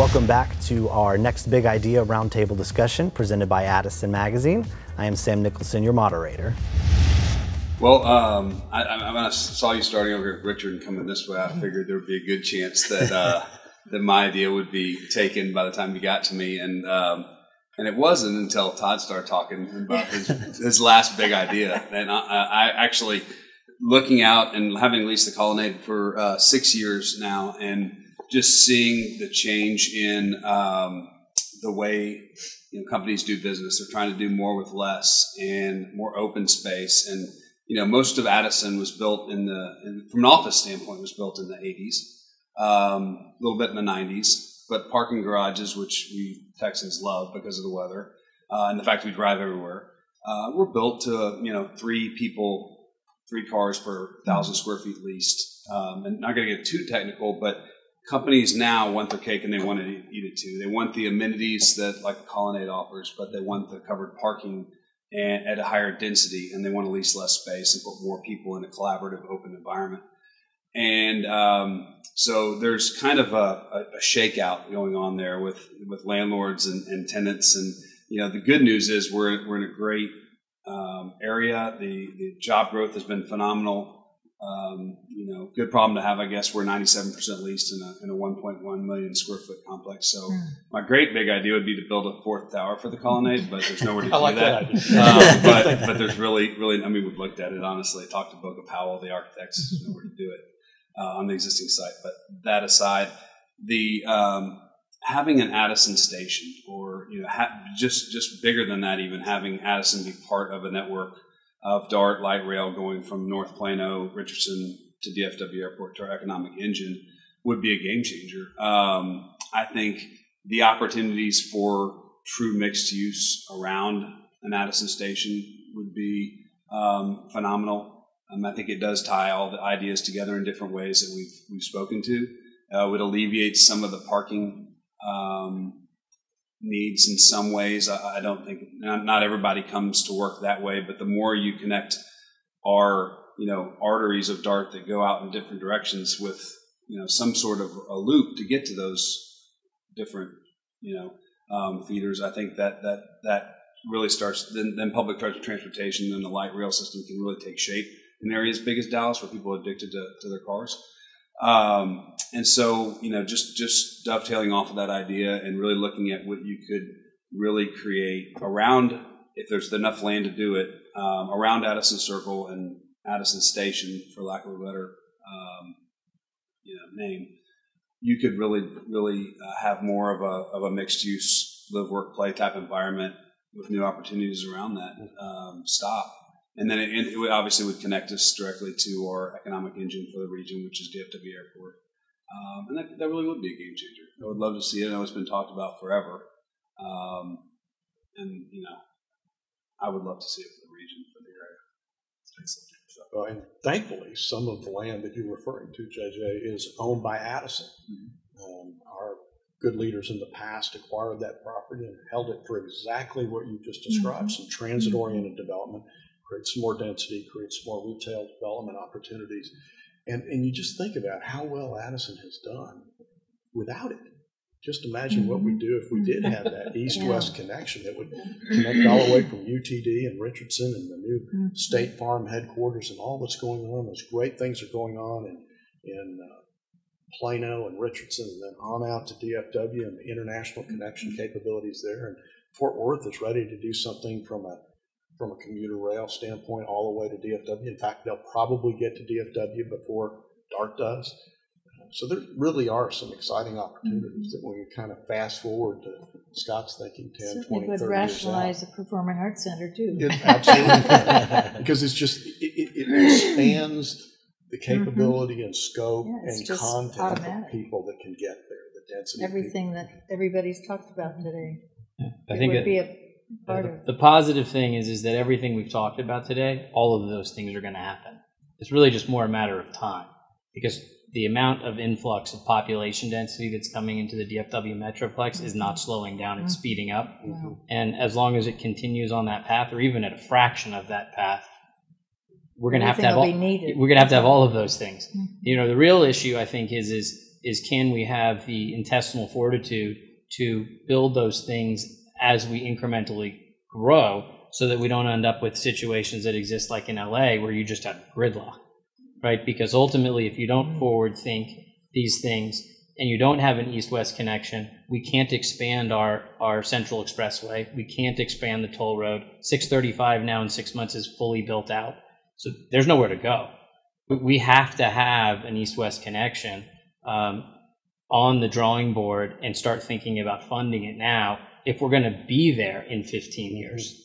Welcome back to our next big idea roundtable discussion presented by Addison Magazine. I am Sam Nicholson, your moderator. Well, I saw you starting over here with Richard and coming this way. I figured there would be a good chance that that my idea would be taken by the time you got to me, and it wasn't until Todd started talking about his last big idea. And I actually, looking out and having leased the Colonnade for 6 years now, and just seeing the change in the way companies do business. They're trying to do more with less and more open space. And most of Addison was built from an office standpoint, was built in the 80s, a little bit in the 90s. But parking garages, which we Texans love because of the weather and the fact we drive everywhere, were built to 3 cars per 1,000 square feet leased. And not going to get too technical, but companies now want their cake and they want to eat it too. They want the amenities that like the Colonnade offers, but they want the covered parking and at a higher density, and they want to lease less space and put more people in a collaborative, open environment. And so there's kind of a shakeout going on there with landlords and tenants. And the good news is we're in a great area. The job growth has been phenomenal. Good problem to have, I guess. We're 97% leased in a 1.1 million square foot complex. So my great big idea would be to build a 4th tower for the Colonnade, but there's nowhere to do that. But there's really, I mean, we've looked at it, honestly. Talked to Beck Powell, the architects, there's nowhere to do it on the existing site. But that aside, the having an Addison station, or just bigger than that, even having Addison be part of a network of DART light rail going from North Plano, Richardson to DFW Airport to our economic engine would be a game changer. I think the opportunities for true mixed use around an Addison station would be phenomenal. I think it does tie all the ideas together in different ways that we've spoken to. Would alleviate some of the parking needs in some ways. I don't think not everybody comes to work that way, but the more you connect our arteries of DART that go out in different directions with some sort of a loop to get to those different feeders, I think that really starts. Then public transportation and the light rail system can really take shape in areas big as Dallas, where people are addicted to their cars. And so, just dovetailing off of that idea and really looking at what you could really create around, if there's enough land to do it, around Addison Circle and Addison Station, for lack of a better, name, you could really have more of a mixed use live, work, play type environment with new opportunities around that stop. And then it obviously would connect us directly to our economic engine for the region, which is DFW Airport. And that really would be a game changer. I would love to see it. I know it's been talked about forever. And I would love to see it for the region, for the area. Excellent. And thankfully, some of the land that you're referring to, JJ, is owned by Addison. Our good leaders in the past acquired that property and held it for exactly what you just described, some transit-oriented development. Create some more density, create some more retail development opportunities. And you just think about how well Addison has done without it. Just imagine what we'd do if we did have that east-west connection that would connect all the way from UTD and Richardson and the new State Farm headquarters and all that's going on. Those great things are going on in Plano and Richardson, and then on out to DFW and the international connection capabilities there. And Fort Worth is ready to do something from a commuter rail standpoint all the way to DFW. In fact, they'll probably get to DFW before DART does. So there really are some exciting opportunities that when you kind of fast forward to Scott's thinking 10, 20, 30 years out. Would rationalize a performing arts center too. It absolutely can. Because it's just, it expands the capability and scope and content of people that can get there, the density. Everything that everybody's talked about today. Yeah, I think would be a part of the positive thing is that everything we've talked about today, all of those things are going to happen. It's really just more a matter of time, because the amount of influx of population density that's coming into the DFW Metroplex is not slowing down, it's speeding up. And as long as it continues on that path, or even at a fraction of that path, we're going to have to have all, we're going to have all of those things. The real issue, I think, is is can we have the intestinal fortitude to build those things as we incrementally grow, so that we don't end up with situations that exist like in LA where you just have gridlock, right? Because ultimately, if you don't forward think these things and you don't have an east-west connection, we can't expand our Central Expressway. We can't expand the toll road. 635 now in 6 months is fully built out. So there's nowhere to go. We have to have an east-west connection on the drawing board and start thinking about funding it now if we're going to be there in 15 years.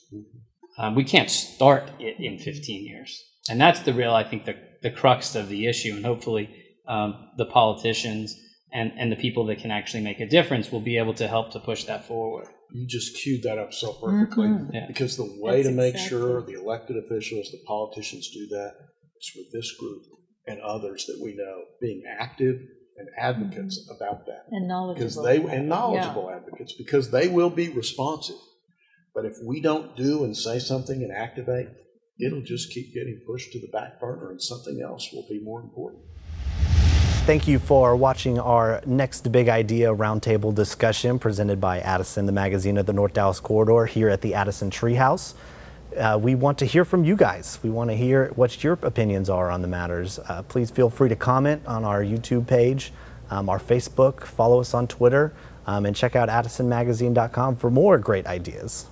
We can't start it in 15 years. And that's the real, I think, the crux of the issue. And hopefully the politicians and the people that can actually make a difference will be able to help to push that forward. You just queued that up so perfectly. Yeah. Because the way to make sure the elected officials, the politicians do that is with this group and others that we know being active and advocates about that. And knowledgeable. Knowledgeable advocates, because they will be responsive. But if we don't do and say something and activate, it'll just keep getting pushed to the back burner and something else will be more important. Thank you for watching our Next Big Idea Roundtable discussion presented by Addison, the magazine of the North Dallas Corridor, here at the Addison Treehouse. We want to hear from you guys. We want to hear what your opinions are on the matters. Please feel free to comment on our YouTube page, our Facebook, follow us on Twitter, and check out addisonmagazine.com for more great ideas.